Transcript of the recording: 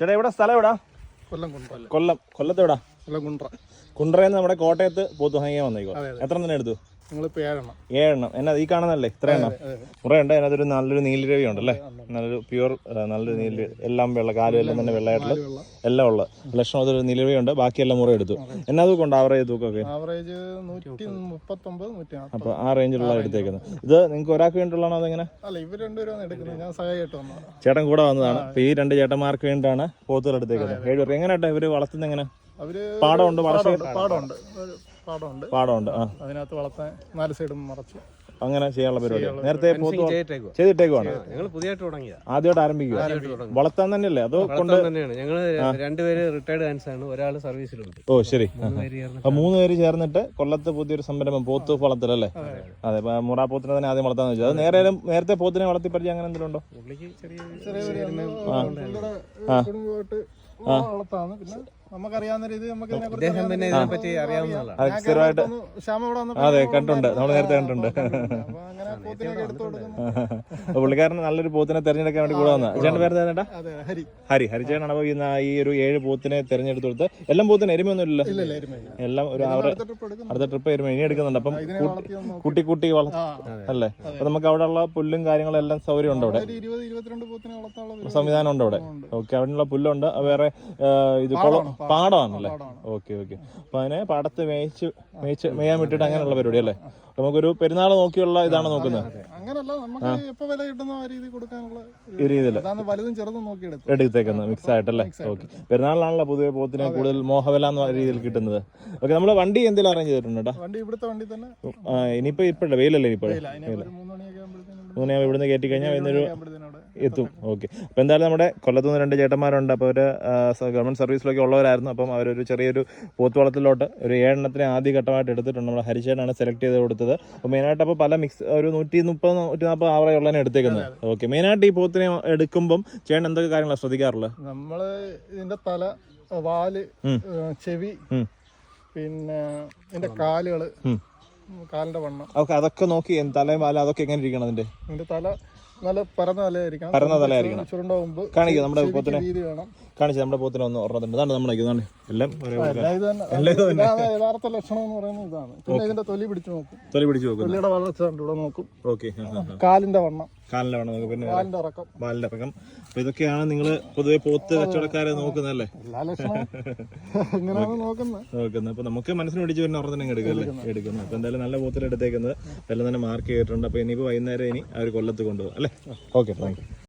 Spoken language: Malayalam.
ചേട്ടാ എവിടെ സ്ഥലം എവിടാ? കൊല്ലത്ത് എവിടാ? കുണ്ട്രയെന്ന് നമ്മുടെ കോട്ടയത്ത് പോത്ത് വാങ്ങിയാൽ വന്നേക്കോ. എത്ര തന്നെ എടുത്തു? 7 എന്നാ ഈ കാണുന്നല്ലേ ഇത്ര എണ്ണം? കുറേ ഉണ്ട്. അതിനകത്തൊരു നല്ലൊരു നീലരവി ഉണ്ടല്ലേ, നല്ലൊരു പ്യുവർ നല്ലൊരു നീല, എല്ലാം വെള്ള, കാലും എല്ലാം തന്നെ വെള്ളമായിട്ടുള്ള എല്ലാം ഉള്ള ലക്ഷണം. അതൊരു നീലരവി ഉണ്ട്. ബാക്കിയെല്ലാം മുറ എടുത്തു. എന്നാ തൂക്കം ഉണ്ട്? ആവറേജ് തൂക്കമൊക്കെ അപ്പോൾ ആ റേഞ്ചിലുള്ള എടുത്തേക്കുന്നത്. ഇത് നിങ്ങൾക്ക് ഒരാൾക്ക് വേണ്ടിയുള്ളതാണോ അതെങ്ങനെ? ചേട്ടൻ കൂടെ വന്നതാണ്. അപ്പോൾ ഈ 2 ചേട്ടന്മാർക്ക് വേണ്ടിയാണ് പോത്തുകൾ എടുത്തേക്കുന്നത്. 7 പേർക്ക്. എങ്ങനെയാട്ടെ ഇവര് വളർത്തുന്നത്? എങ്ങനെ? പാടമുണ്ട്, പാടമുണ്ട്. അതിനകത്ത് വളർത്താൻ 4 സൈഡും മറച്ചു അങ്ങനെ ചെയ്യാനുള്ള പരിപാടി നേരത്തെ ചെയ്തിട്ടേക്കുവാണ്. ആദ്യമായിട്ട് ആരംഭിക്കുക? വളർത്താൻ തന്നെയല്ലേ അതോ കൊണ്ട്? ഞങ്ങള് 2 പേര് റിട്ടയർഡ് ഹാൻഡ്സ് ആണ്, ഒരാൾ സർവീസിലുണ്ട്. ഓ ശരി. 3 പേര് ചേർന്നിട്ട് കൊല്ലത്ത് പുതിയൊരു സംരംഭം, പോത്ത് വളർത്തലല്ലേ? അതെ, മുറാ പോത്തിനെ തന്നെ ആദ്യം വളർത്താന്ന് വെച്ചാൽ. അത് നേരത്തെ പോത്തിനെ വളർത്തി പരിചയം അങ്ങനെ എന്തെങ്കിലും ഉണ്ടോ? വളർത്താണ്. പിന്നെ നമുക്കറിയാവുന്ന രീതി നമുക്ക് സ്ഥിരമായിട്ട് അതെ കണ്ടുണ്ട്, നമ്മൾ നേരത്തെ കണ്ടുണ്ട്. പുള്ളിക്കാരൻ നല്ലൊരു പോത്തിനെ തെരഞ്ഞെടുക്കാൻ വേണ്ടി കൂടെ വന്ന ചേട്ടൻ പേര് ചേട്ടാ? ഹരിചേട്ടനാണ്. അപ്പോൾ ഈ ഒരു 7 പോത്തിനെ തെരഞ്ഞെടുത്ത് കൊടുത്ത്. എല്ലാം പോത്തിന് എരുമയൊന്നും ഇല്ലല്ലോ? എല്ലാം ഒരു അടുത്ത ട്രിപ്പ് എരുമ ഇനി എടുക്കുന്നുണ്ട്. അപ്പം കൂട്ടി അല്ലേ? അപ്പൊ നമുക്ക് അവിടെ ഉള്ള പുല്ലും കാര്യങ്ങളും എല്ലാം സൗകര്യം ഉണ്ട് അവിടെ, സംവിധാനം ഉണ്ട് അവിടെ. ഓക്കെ, അവിടെയുള്ള പുല്ലുണ്ട്. വേറെ ഇത് പാടമാണല്ലേ? ഓക്കെ. അപ്പൊ അതിനെ പാടത്ത് മേയാൻ വിട്ടിട്ട് അങ്ങനെയുള്ള പരിപാടി അല്ലേ? നമുക്കൊരു പെരുന്നാൾ നോക്കിയുള്ള ഇതാണ് നോക്കുന്നത്. ഈ രീതിയിൽ എടുത്തേക്കുന്നത് മിക്സ് ആയിട്ടല്ലേ? ഓക്കെ. പെരുന്നാളിലാണല്ലോ പൊതുവെ പോത്തിനെ കൂടുതൽ മോഹവില എന്ന രീതിയിൽ കിട്ടുന്നത്. ഓക്കെ, നമ്മള് വണ്ടി എന്തെങ്കിലും അറേഞ്ച് ചെയ്തിട്ടുണ്ട്? ഇനിയിപ്പോ ഇപ്പഴല്ലേ വെയിലല്ലേ? ഇപ്പോഴേ 3 മണിയാകുമ്പോൾ ഇവിടുന്ന് കയറ്റി കഴിഞ്ഞാൽ ഇന്നൊരു എത്തും. ഓക്കെ. അപ്പോൾ എന്തായാലും നമ്മുടെ കൊല്ലത്തുനിന്ന് 2 ചേട്ടന്മാരുണ്ട്. അപ്പോൾ അവർ ഗവൺമെൻറ് സർവീസിലൊക്കെ ഉള്ളവരായിരുന്നു. അപ്പം അവരൊരു ചെറിയൊരു പോത്ത് വളത്തിലോട്ട് ഒരു 7 എണ്ണത്തിനെ ആദ്യഘട്ടമായിട്ട് എടുത്തിട്ടുണ്ട്. നമ്മുടെ ഹരിചേട്ടനാണ് സെലക്ട് ചെയ്ത് കൊടുത്തത്. അപ്പോൾ മെയിനായിട്ട് അപ്പോൾ പല മിക്സ് ഒരു 130-140 ആവറേജ് ഉള്ളതിനെ എടുത്തേക്കുന്നത്. ഓക്കെ. മെയിനായിട്ട് ഈ പോത്തിനെ എടുക്കുമ്പം ചേട്ടൻ എന്തൊക്കെ കാര്യങ്ങളാണ് ശ്രദ്ധിക്കാറുള്ളത്? നമ്മള് ഇതിന്റെ തല, വാല്, ചെവി, പിന്നെ ഇതിന്റെ കാലുകള്, കാലിന്റെ വണ്ണം, അതൊക്കെ നോക്കി തലയും വാല അതൊക്കെ എങ്ങനെ ഇരിക്കണം? ഇതിന്റെ തല നല്ല പരന്ന തലയായിരിക്കണം. ചുരുണ്ടാവുമ്പോ കാണിക്കും നമ്മുടെ പോത്തിനെ. കാണിച്ചു നമ്മുടെ പോത്തിനെ ഒന്ന് ഓർമ്മ നമ്മുടെ എല്ലാം യഥാർത്ഥ ലക്ഷണം എന്ന് പറയുന്നത് ഇതാണ്. പിന്നെ ഇതിന്റെ തൊലി പിടിച്ചു നോക്കും. തൊലിയുടെ വളർച്ച ഇവിടെ നോക്കും. കാലിന്റെ വണ്ണം, പിന്നെ കാലിന്റെ ഇറക്കം. അപ്പൊ ഇതൊക്കെയാണ് നിങ്ങൾ പൊതുവെ പോത്ത് കച്ചവടക്കാരെ നോക്കുന്നല്ലേ? എല്ലാ ലക്ഷണവും ഇങ്ങനെയാണ് നോക്കുന്നത്. അപ്പൊ നമുക്ക് മനസ്സിന് പിടിച്ച് വരുന്ന ഓർമ്മ തന്നെ എടുക്കുന്നത്. അപ്പൊ എന്തായാലും നല്ല പോത്തിനെ എടുത്തേക്കുന്നത് എല്ലാം തന്നെ മാർക്ക് ചെയ്തിട്ടുണ്ട്. അപ്പൊ ഇനിയിപ്പോ വൈകുന്നേരം ഇനി അവർ കൊല്ലത്ത് കൊണ്ടുപോകും അല്ലേ? Okay, thank you.